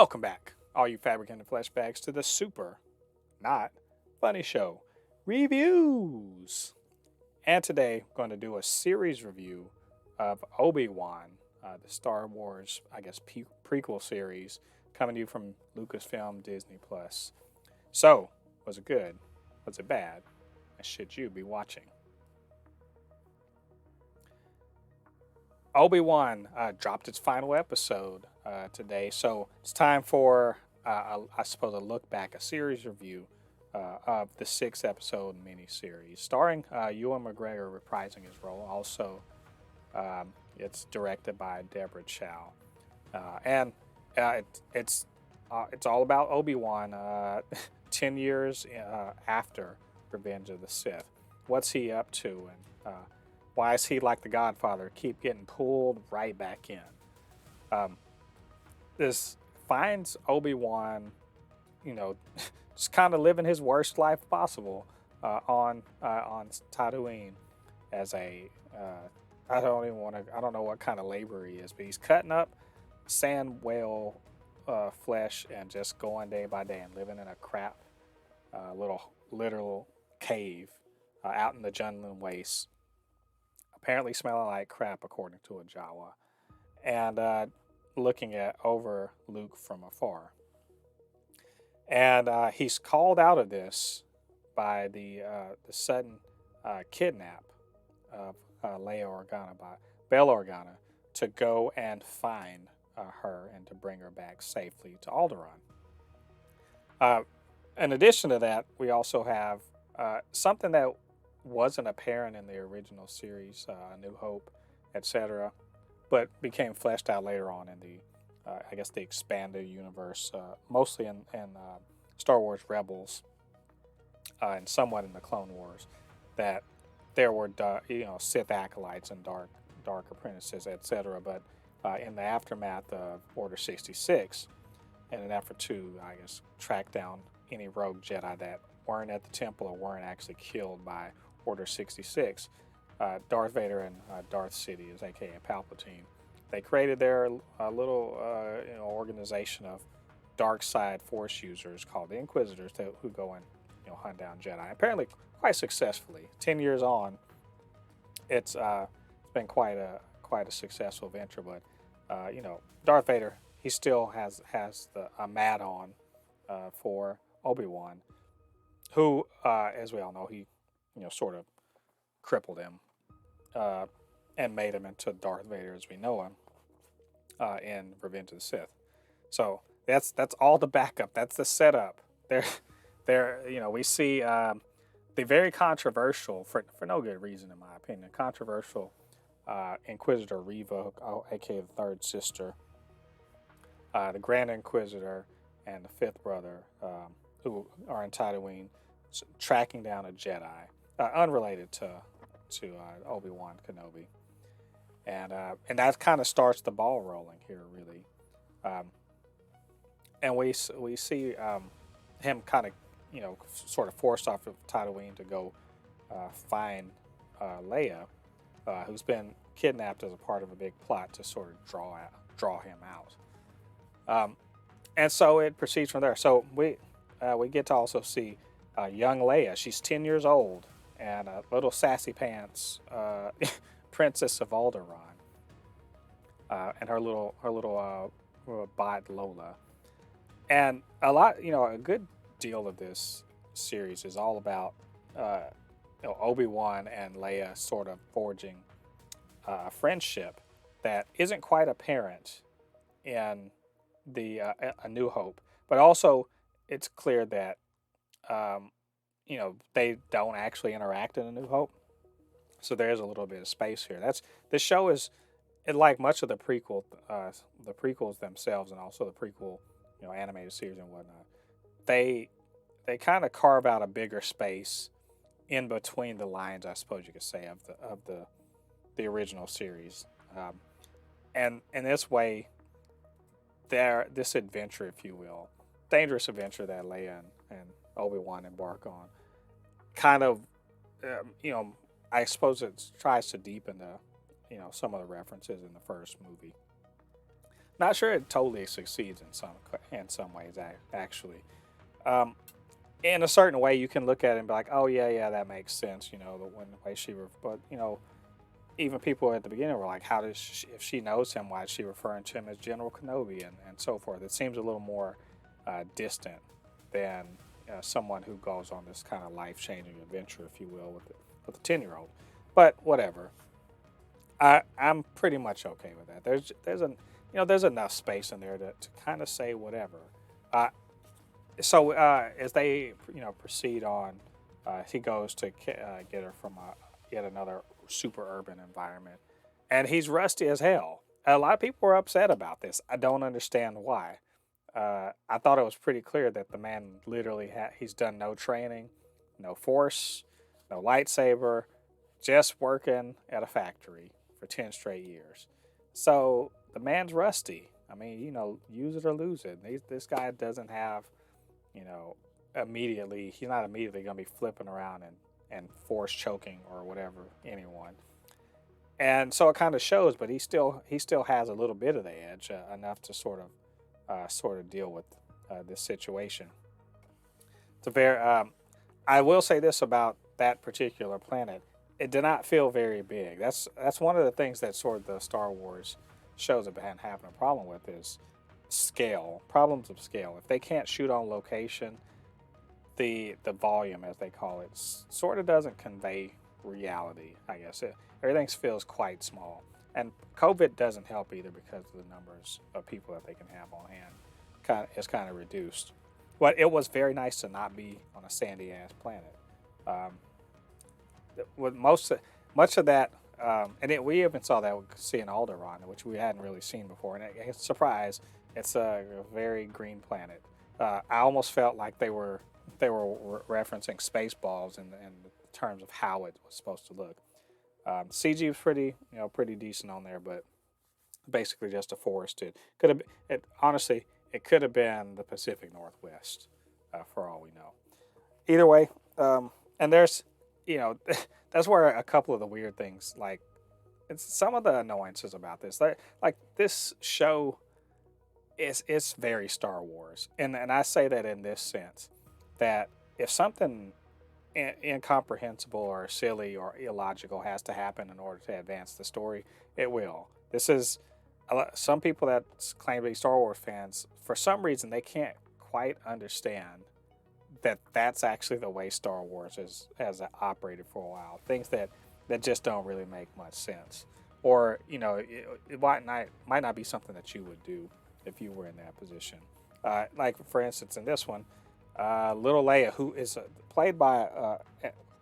Welcome back, all you Fabricants and Fleshbags, to the super, not funny show reviews. And today, I'm going to do a series review of Obi-Wan, the Star Wars, prequel series, coming to you from Lucasfilm Disney Plus. So, was it good? Was it bad? And should you be watching? Obi-Wan dropped its final episode today, so it's time for, I suppose, a look back, a series review of the 6-episode miniseries, starring Ewan McGregor reprising his role. Also, it's directed by Deborah Chow, and it's all about Obi-Wan 10 years after Revenge of the Sith. What's he up to, and why is he like the Godfather, keep getting pulled right back in? This finds Obi-Wan, just kind of living his worst life possible on Tatooine as a I don't know what kind of labor he is, but he's cutting up sand whale flesh and just going day by day and living in a crap little literal cave out in the Junlin Wastes. Apparently smelling like crap, according to a Jawa, and looking at over Luke from afar. And he's called out of this by the sudden kidnap of Leia Organa by Bail Organa to go and find her and to bring her back safely to Alderaan. In addition to that, we also have something that wasn't apparent in the original series, A New Hope, etc., but became fleshed out later on in the, the expanded universe, mostly in Star Wars Rebels, and somewhat in the Clone Wars, that there were Sith acolytes and dark apprentices, etc. But in the aftermath of Order 66, in an effort to track down any rogue Jedi that weren't at the temple or weren't actually killed by Order 66, Darth Vader and Darth Sidious, aka Palpatine, they created their little organization of dark side Force users called the Inquisitors who go and hunt down Jedi. Apparently, quite successfully. 10 years on, it's been quite a successful venture. But Darth Vader, he still has a mat on for Obi-Wan, who, as we all know, he sort of crippled him and made him into Darth Vader as we know him in Revenge of the Sith. So that's all the backup. That's the setup. We see the very controversial, for no good reason in my opinion, controversial Inquisitor Riva, aka the third sister, the Grand Inquisitor, and the fifth brother, who are in Tatooine, tracking down a Jedi, unrelated to Obi-Wan Kenobi, and that kind of starts the ball rolling here, really, and we see him kind of sort of forced off of Tatooine to go find Leia, who's been kidnapped as a part of a big plot to sort of draw him out, and so it proceeds from there. So we get to also see young Leia. She's 10 years old and a little sassy pants princess of Alderaan, and her little bot Lola, and a good deal of this series is all about Obi-Wan and Leia sort of forging a friendship that isn't quite apparent in the A New Hope, but also it's clear that they don't actually interact in A New Hope. So there is a little bit of space here. This show is, like much of the prequels themselves, and also the prequel, animated series and whatnot. They kind of carve out a bigger space in between the lines, I suppose you could say, of the original series, and in this way, this adventure, if you will, dangerous adventure that Leia and Obi-Wan embark on, kind of, I suppose it tries to deepen some of the references in the first movie. Not sure it totally succeeds in some ways, actually. Um, in a certain way, you can look at it and be like, oh yeah, yeah, that makes sense. The way but even people at the beginning were like, how does if she knows him, why is she referring to him as General Kenobi and so forth? It seems a little more distant than someone who goes on this kind of life-changing adventure, if you will, with a 10-year-old. But whatever. I'm pretty much okay with that. There's enough space in there to kind of say whatever. Uh, so as they proceed on, he goes to get her from yet another super urban environment, and he's rusty as hell. A lot of people were upset about this. I don't understand why. I thought it was pretty clear that the man literally he's done no training, no force, no lightsaber, just working at a factory for 10 straight years. So the man's rusty. I mean, use it or lose it. This guy doesn't have, he's not immediately going to be flipping around and force choking or whatever anyone. And so it kind of shows, but he still has a little bit of the edge, enough to sort of deal with this situation. It's a very I will say this about that particular planet: it did not feel very big. That's one of the things that sort of the Star Wars shows have been having a problem with is scale, problems of scale. If they can't shoot on location, the volume, as they call it, sort of doesn't convey reality. I guess everything feels quite small, and COVID doesn't help either because of the numbers of people that they can have on hand. It's kind of reduced. But it was very nice to not be on a sandy ass planet. With much of that, we even saw that with seeing Alderaan, which we hadn't really seen before. And it's a surprise, it's a very green planet. I almost felt like they were referencing Spaceballs in terms of how it was supposed to look. CG was pretty decent on there, but basically just a forest. Honestly, it could have been the Pacific Northwest, for all we know. Either way, and there's, that's where a couple of the weird things, like, it's some of the annoyances about this. Like this show it's very Star Wars, and I say that in this sense, that if something incomprehensible or silly or illogical has to happen in order to advance the story, it will. This is some people that claim to be Star Wars fans, for some reason they can't quite understand that that's actually the way Star Wars has operated for a while. Things that just don't really make much sense, or it might not be something that you would do if you were in that position. Like for instance, in this one, little Leia, who is played by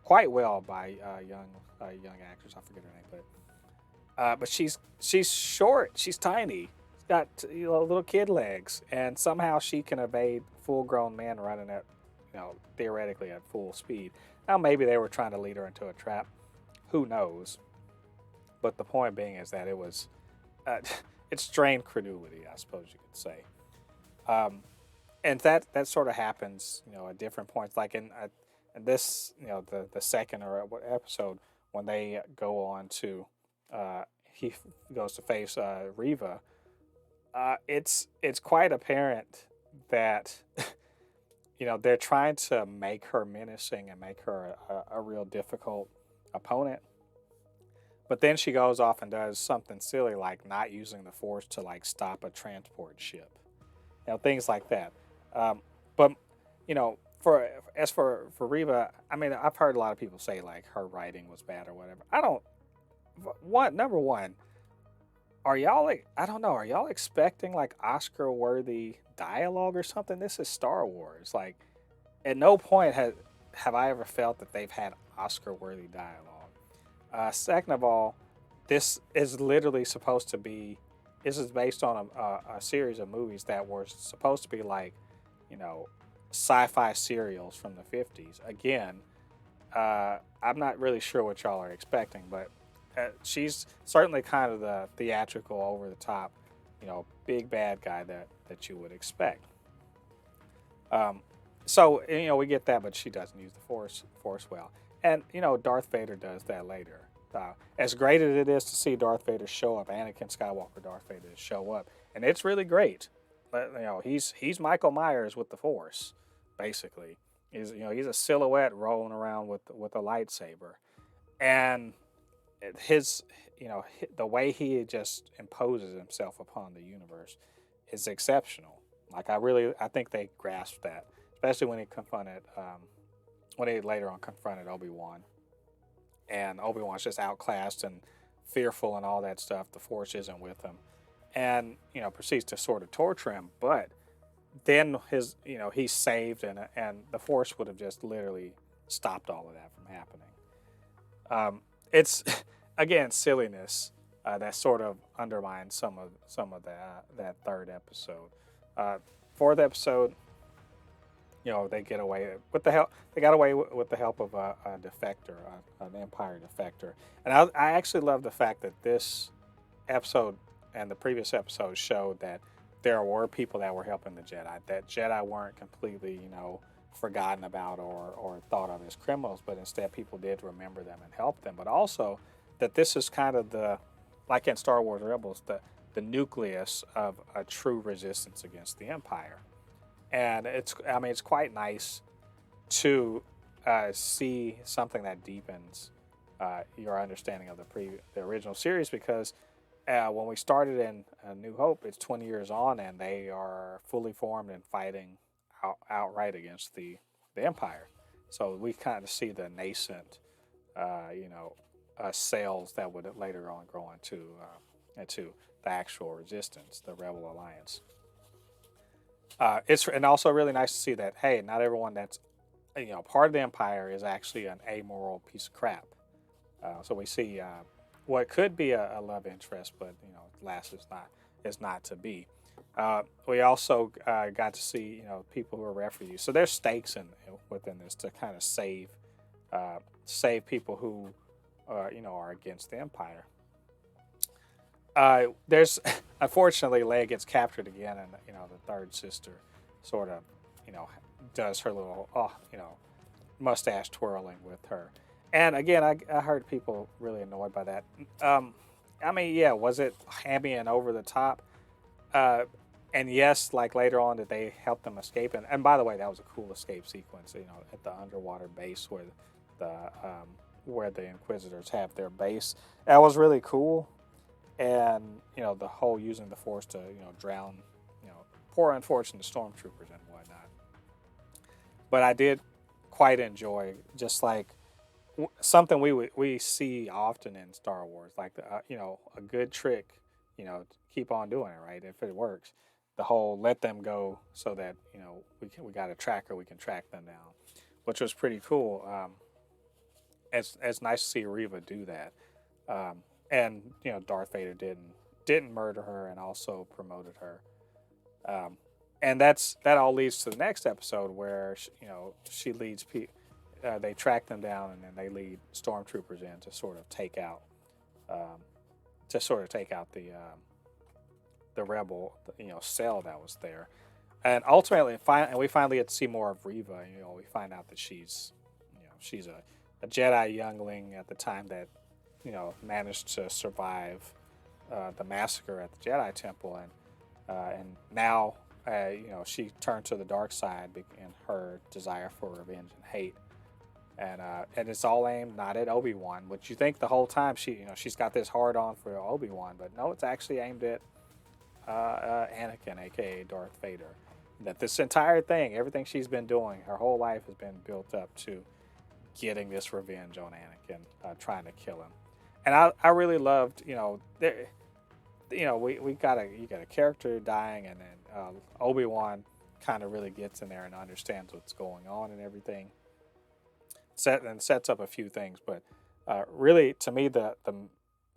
quite well by young actress. I forget her name, but she's short, she's tiny, she's got little kid legs, and somehow she can evade full-grown men running at theoretically at full speed. Now maybe they were trying to lead her into a trap, who knows? But the point being is that it was it strained credulity, I suppose you could say. And that sort of happens, at different points. Like in this, the second or episode when they go on to, he goes to face Riva. It's quite apparent that they're trying to make her menacing and make her a real difficult opponent. But then she goes off and does something silly like not using the Force to stop a transport ship, things like that. But for Riva, I mean, I've heard a lot of people say her writing was bad or whatever. I don't. Number one, are y'all I don't know. Are y'all expecting Oscar-worthy dialogue or something? This is Star Wars. At no point have I ever felt that they've had Oscar-worthy dialogue. Second of all, this is literally supposed to be. This is based on a series of movies that were supposed to be sci-fi serials from the 50s. Again, I'm not really sure what y'all are expecting, but she's certainly kind of the theatrical, over-the-top, big bad guy that you would expect. So we get that, but she doesn't use the Force well. And, Darth Vader does that later. As great as it is to see Darth Vader show up, Anakin Skywalker Darth Vader show up, and it's really great. But, he's Michael Myers with the Force, basically. He's a silhouette rolling around with a lightsaber, and his the way he just imposes himself upon the universe is exceptional. Like I think they grasped that, especially when he later on confronted Obi-Wan, and Obi-Wan's just outclassed and fearful and all that stuff. The Force isn't with him, and proceeds to sort of torture him. But then he's saved, and the Force would have just literally stopped all of that from happening. It's again silliness that sort of undermines some of that third episode. Fourth episode, they get away with the help. They got away with the help of a defector, an Empire defector. And I actually love the fact that this episode and the previous episode showed that there were people that were helping the Jedi. That Jedi weren't completely, forgotten about or thought of as criminals, but instead people did remember them and help them. But also that this is kind of like in Star Wars Rebels, the nucleus of a true resistance against the Empire. And it's quite nice to see something that deepens your understanding of the original series, because when we started in A New Hope, it's 20 years on, and they are fully formed and fighting outright against the Empire. So we kind of see the nascent, cells that would later on grow into the actual resistance, the Rebel Alliance. It's also really nice to see that, hey, not everyone that's part of the Empire is actually an amoral piece of crap. So we see what could be a love interest, but last is not to be. We also got to see people who are refugees. So there's stakes within this to kind of save people who are against the Empire. There's unfortunately Leia gets captured again, and the third sister sort of does her little mustache twirling with her. And again, I heard people really annoyed by that. Was it hammy and over the top? And yes, like later on, did they help them escape? And by the way, that was a cool escape sequence. At the underwater base where the Inquisitors have their base. That was really cool. And the whole using the Force to drown poor unfortunate stormtroopers and whatnot. But I did quite enjoy just like something we see often in Star Wars, like a good trick, keep on doing it, right? If it works, the whole let them go so that we got a tracker, we can track them down, which was pretty cool. It's nice to see Riva do that. And Darth Vader didn't murder her and also promoted her, and that all leads to the next episode where she leads people. They track them down, and then they lead stormtroopers in to sort of take out the rebel cell that was there, and ultimately we finally get to see more of Riva. We find out that she's a Jedi youngling at the time that managed to survive the massacre at the Jedi Temple, and now she turned to the dark side in her desire for revenge and hate, and it's all aimed not at Obi-Wan, which you think the whole time she's got this hard on for Obi-Wan, but no, it's actually aimed at Anakin, aka Darth Vader. That this entire thing, everything she's been doing, her whole life has been built up to getting this revenge on Anakin, trying to kill him. And I really loved, you got a character dying, and then Obi-Wan kind of really gets in there and understands what's going on and everything. Sets up a few things, but really to me the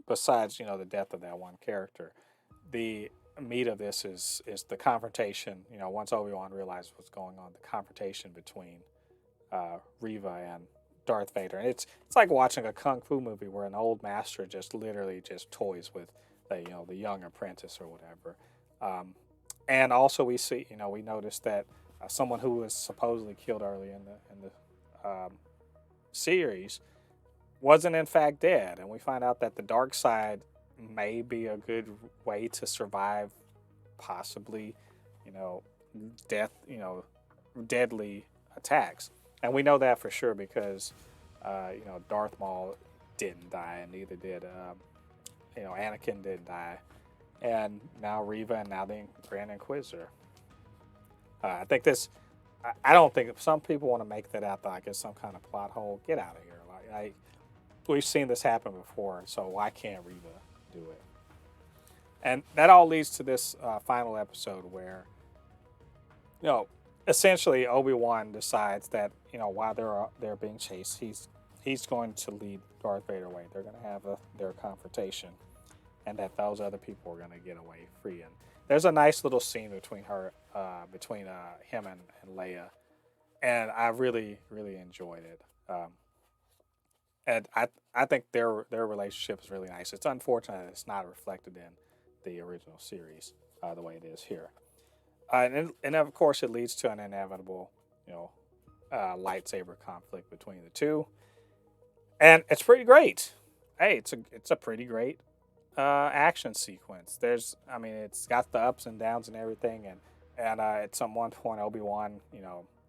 besides the death of that one character, the meat of this is the confrontation. Once Obi-Wan realizes what's going on, the confrontation between Riva and Darth Vader, and it's like watching a kung fu movie where an old master just literally just toys with the young apprentice or whatever. And also we see we notice that someone who was supposedly killed early in the series wasn't in fact dead, and we find out that the dark side may be a good way to survive possibly, you know, deadly attacks. And we know that for sure because, Darth Maul didn't die, and neither did, Anakin didn't die. And now Riva, and now the Grand Inquisitor. I think this. I don't think some people want to make that out like it's some kind of plot hole. Get out of here! We've seen this happen before, so why can't Riva do it? And that all leads to this final episode where, essentially Obi-Wan decides that while they're being chased, he's going to lead Darth Vader away. They're going to have their confrontation, and that those other people are going to get away free. And there's a nice little scene between him and Leia, and I really really enjoyed it. And I think their relationship is really nice. It's unfortunate that it's not reflected in the original series the way it is here. And of course, it leads to an inevitable, lightsaber conflict between the two, and it's pretty great. Hey, it's a pretty great action sequence. It's got the ups and downs and everything, and at some one point, Obi-Wan,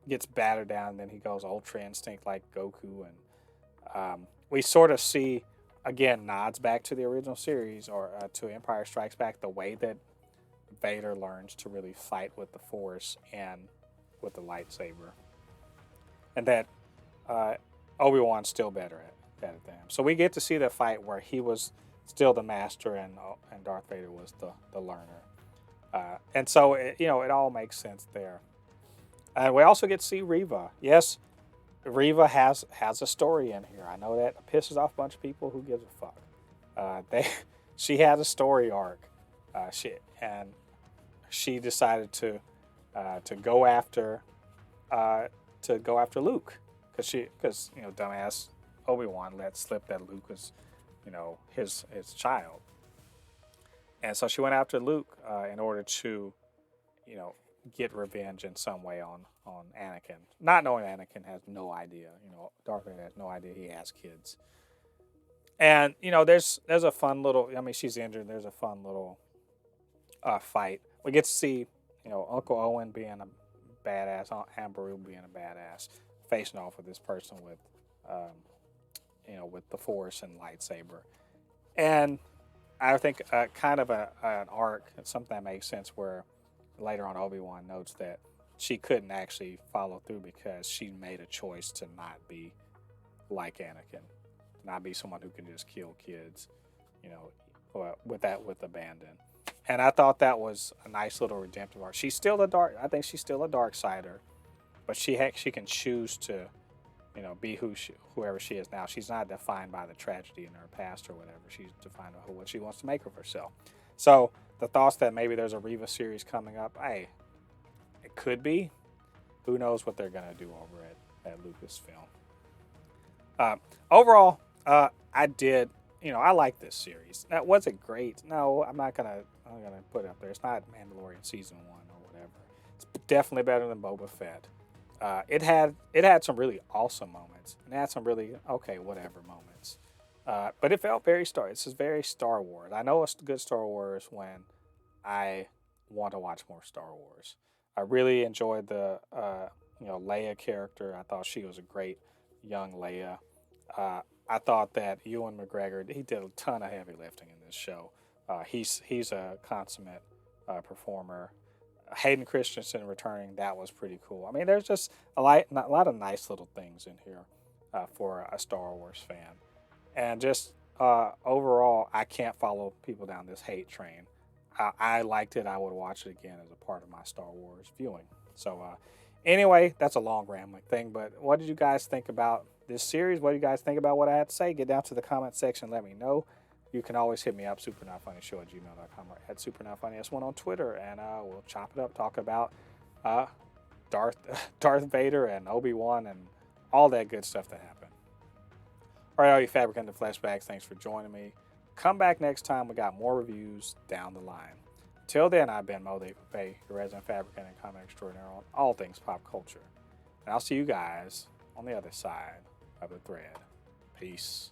gets battered down, and then he goes Ultra Instinct like Goku, and we sort of see again nods back to the original series or to Empire Strikes Back, the way that Vader learns to really fight with the Force and with the lightsaber, and that Obi-Wan's still better at it than him. So we get to see the fight where he was still the master and Darth Vader was the learner, and so it all makes sense there. And we also get to see Riva. Yes, Riva has a story in here. I know that pisses off a bunch of people. Who gives a fuck? She had a story arc. She decided to go after Luke because dumbass Obi-Wan let slip that Luke was his child, and so she went after Luke in order to get revenge in some way on Anakin, not knowing Anakin has no idea. Darth Vader has no idea he has kids. And there's a fun little. She's injured. There's a fun little fight. We get to see Uncle Owen being a badass, Aunt Amberu being a badass, facing off with this person with with the Force and lightsaber, and I think kind of an arc, something that makes sense where later on Obi-Wan notes that she couldn't actually follow through because she made a choice to not be like Anakin, not be someone who can just kill kids, with abandon. And I thought that was a nice little redemptive arc. I think she's still a dark sider, but she can choose to, be whoever she is now. She's not defined by the tragedy in her past or whatever. She's defined by what she wants to make of herself. So the thoughts that maybe there's a Riva series coming up, hey, it could be. Who knows what they're going to do over at Lucasfilm. Overall, I did, I like this series. Now, was it great? No, I'm gonna put it up there. It's not Mandalorian season 1 or whatever. It's definitely better than Boba Fett. It had some really awesome moments, and it had some really okay whatever moments. But it felt very This is very Star Wars. I know it's good Star Wars when I want to watch more Star Wars. I really enjoyed the Leia character. I thought she was a great young Leia. I thought that Ewan McGregor, he did a ton of heavy lifting in this show. He's a consummate performer. Hayden Christensen returning, that was pretty cool. There's just a lot of nice little things in here for a Star Wars fan. And just overall, I can't follow people down this hate train. I liked it. I would watch it again as a part of my Star Wars viewing. So anyway, that's a long rambling thing. But what did you guys think about this series? What do you guys think about what I had to say? Get down to the comment section. Let me know. You can always hit me up, supernotfunnyshow@gmail.com or at supernotfunnys1 on Twitter, and we'll chop it up, talk about Darth Vader and Obi-Wan and all that good stuff that happened. All right, all you Fabricants and Fleshbags, thanks for joining me. Come back next time. We got more reviews down the line. Till then, I've been Mo the Fae, your resident fabricant and comic extraordinaire on all things pop culture. And I'll see you guys on the other side of the thread. Peace.